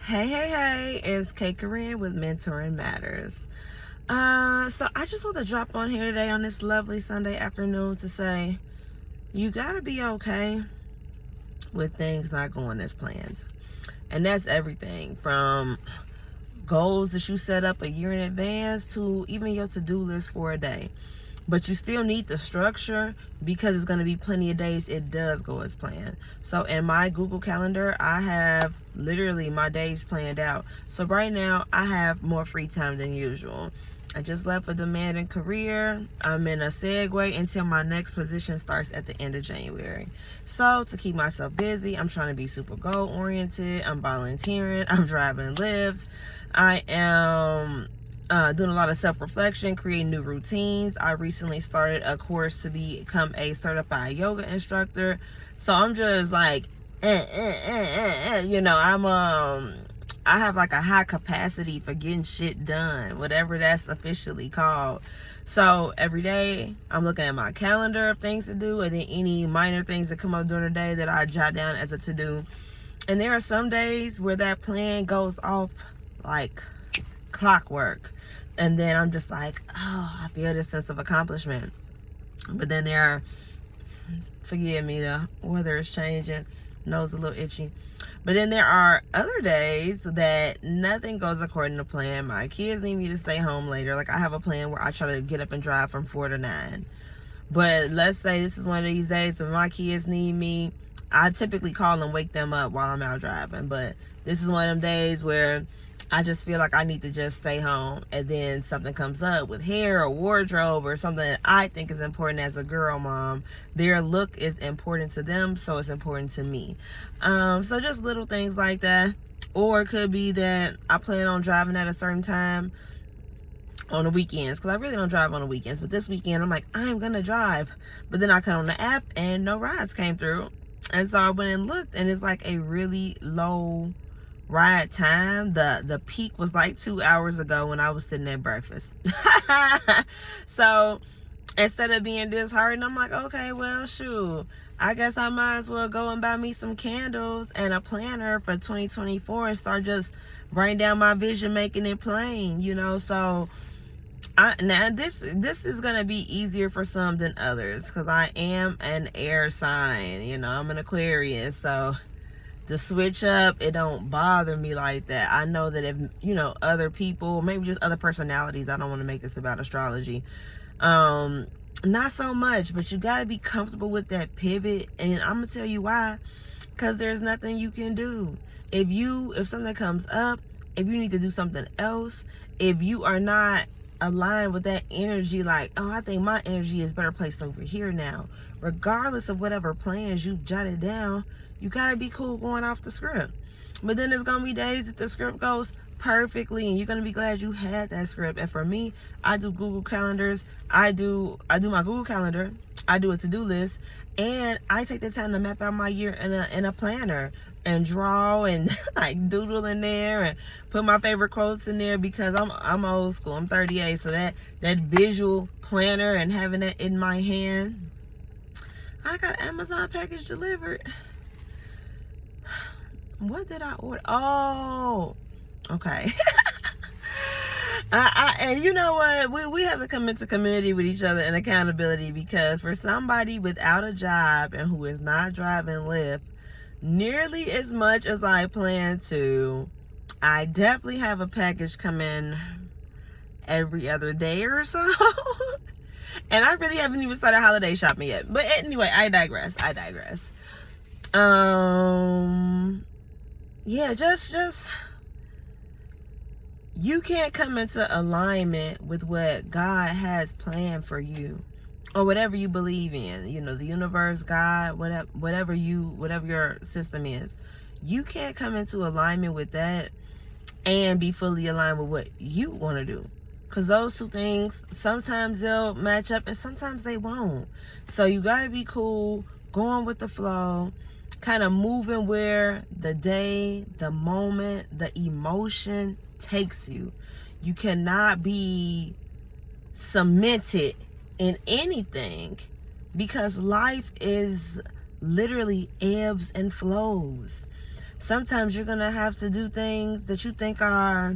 Hey, it's Kay Corinne with Mentoring Matters. So I just want to drop on here today on this lovely Sunday afternoon to say you gotta be okay with things not going as planned. And that's everything from goals that you set up a year in advance to even your to-do list for a day. But you still need the structure because it's going to be plenty of days it does go as planned. So in my Google Calendar, I have literally my days planned out. So right now, I have more free time than usual. I just left a demanding career. I'm in a segue until my next position starts at the end of January. So to keep myself busy, I'm trying to be super goal oriented. I'm volunteering. I'm driving Lyft. I am doing a lot of self-reflection, creating new routines. I recently started a course to become a certified yoga instructor. So I'm just like, I have like a high capacity for getting shit done, whatever that's officially called. So every day I'm looking at my calendar of things to do, and then any minor things that come up during the day that I jot down as a to-do. And there are some days where that plan goes off like clockwork. And then I'm just like, oh, I feel this sense of accomplishment. But then there are, forgive me, the weather is changing, nose a little itchy. But then there are other days that nothing goes according to plan. My kids need me to stay home later. Like I have a plan where I try to get up and drive from 4 to 9. But let's say this is one of these days when my kids need me. I typically call and wake them up while I'm out driving. But this is one of them days where I just feel like I need to just stay home, and then something comes up with hair or wardrobe or something that I think is important as a girl mom. Their look is important to them, so it's important to me. So just little things like that. Or it could be that I plan on driving at a certain time on the weekends, because I really don't drive on the weekends. But this weekend, I'm like, I'm going to drive. But then I cut on the app and no rides came through. And so I went and looked, and it's like a really low ride time. The peak was like 2 hours ago when I was sitting at breakfast. So instead of being disheartened, I'm like, okay, well, shoot, I guess I might as well go and buy me some candles and a planner for 2024 and start just writing down my vision, making it plain, so now this is gonna be easier for some than others, because I am an air sign. I'm an Aquarius, so the switch up, it don't bother me like that. I know that if other people, maybe just other personalities, I don't want to make this about astrology, not so much, but you got to be comfortable with that pivot. And I'm gonna tell you why. Because there's nothing you can do. If something comes up, if you need to do something else, if you are not aligned with that energy, like, oh, I think my energy is better placed over here now, regardless of whatever plans you've jotted down, you gotta be cool going off the script. But then there's gonna be days that the script goes perfectly, and you're gonna be glad you had that script. And for me, I do Google Calendars. I do my Google Calendar. I do a to-do list, and I take the time to map out my year in a planner and draw and like doodle in there and put my favorite quotes in there, because I'm old school. I'm 38, so that visual planner and having that in my hand. I got Amazon package delivered. What did I order? Oh, okay. And you know what? We have to come into community with each other and accountability, because for somebody without a job and who is not driving Lyft nearly as much as I plan to, I definitely have a package come in every other day or so. And I really haven't even started holiday shopping yet. But anyway, I digress. Yeah, just you can't come into alignment with what God has planned for you, or whatever you believe in, the universe, God, whatever your system is. You can't come into alignment with that and be fully aligned with what you want to do, because those two things, sometimes they'll match up and sometimes they won't. So you got to be cool, going with the flow, kind of moving where the day, the moment, the emotion takes you. You cannot be cemented in anything, because life is literally ebbs and flows. sometimes you're gonna have to do things that you think are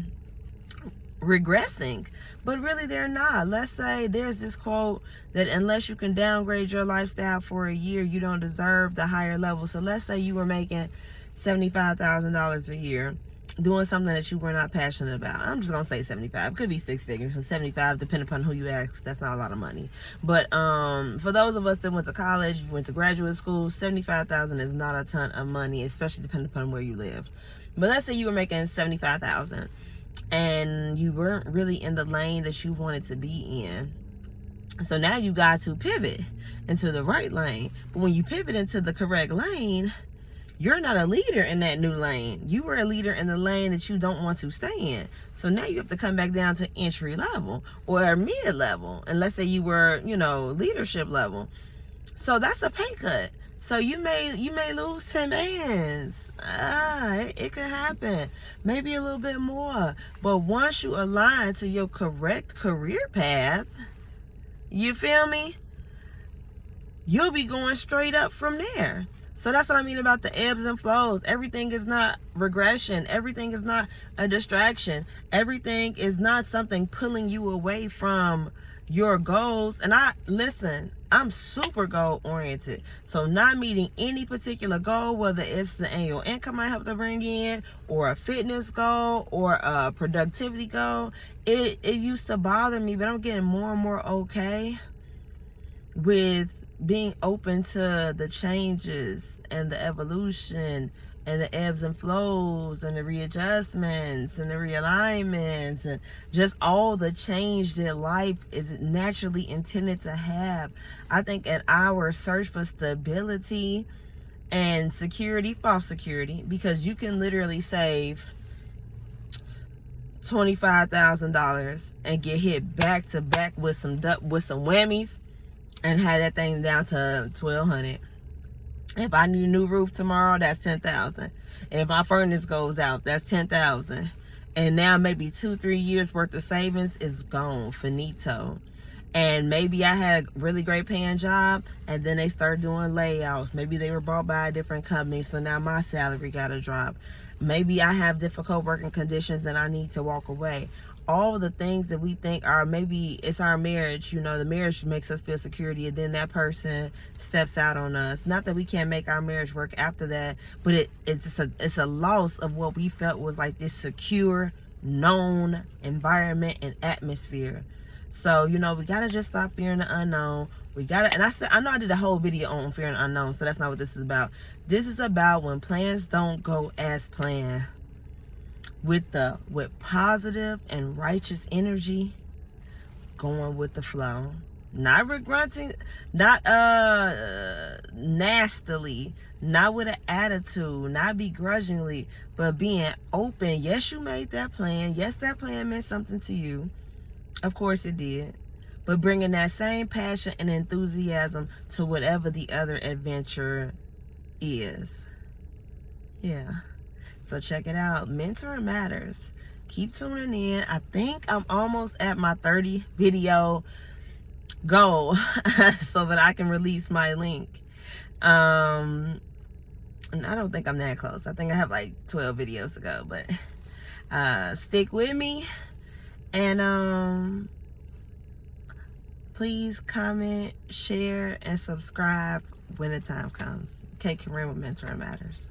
regressing, but really they're not. Let's say there's this quote that unless you can downgrade your lifestyle for a year, you don't deserve the higher level. So let's say you were making $75,000 a year doing something that you were not passionate about. I'm just gonna say 75. It could be six figures. So 75, depending upon who you ask, that's not a lot of money. But for those of us that went to college, went to graduate school, 75,000 is not a ton of money, especially depending upon where you live. But let's say you were making 75,000 and you weren't really in the lane that you wanted to be in. So now you got to pivot into the right lane. But when you pivot into the correct lane, you're not a leader in that new lane. You were a leader in the lane that you don't want to stay in. So now you have to come back down to entry level or mid level. And let's say you were, leadership level. So that's a pay cut. So you may lose 10 bands. It could happen. Maybe a little bit more. But once you align to your correct career path, you feel me? You'll be going straight up from there. So that's what I mean about the ebbs and flows. Everything is not regression. Everything is not a distraction. Everything is not something pulling you away from your goals. And I'm super goal oriented. So not meeting any particular goal, whether it's the annual income I have to bring in, or a fitness goal, or a productivity goal, it used to bother me, but I'm getting more and more okay with being open to the changes and the evolution and the ebbs and flows and the readjustments and the realignments and just all the change that life is naturally intended to have. I think at our search for stability and security, false security, because you can literally save $25,000 and get hit back to back with some whammies and have that thing down to $1,200. If I need a new roof tomorrow, that's $10,000. If my furnace goes out, that's $10,000. And now maybe 2-3 years worth of savings is gone, finito. And maybe I had a really great paying job, and then they started doing layouts. Maybe they were bought by a different company, so now my salary got to drop. Maybe I have difficult working conditions and I need to walk away. All the things that we think are, maybe it's our marriage, the marriage makes us feel security, and then that person steps out on us. Not that we can't make our marriage work after that, but it's a loss of what we felt was like this secure, known environment and atmosphere. So, we gotta just stop fearing the unknown. I know I did a whole video on fear and unknown, so that's not what this is about. This is about when plans don't go as planned. With positive and righteous energy, going with the flow, not regretting, not nastily, not with an attitude, not begrudgingly, but being open. Yes, you made that plan. Yes, that plan meant something to you. Of course it did. But bringing that same passion and enthusiasm to whatever the other adventure is. Yeah. So check it out. Mentoring Matters. Keep tuning in. I think I'm almost at my 30 video goal so that I can release my link. And I don't think I'm that close. I think I have like 12 videos to go. But stick with me. And please comment, share, and subscribe when the time comes. Kate Corinne with Mentoring Matters.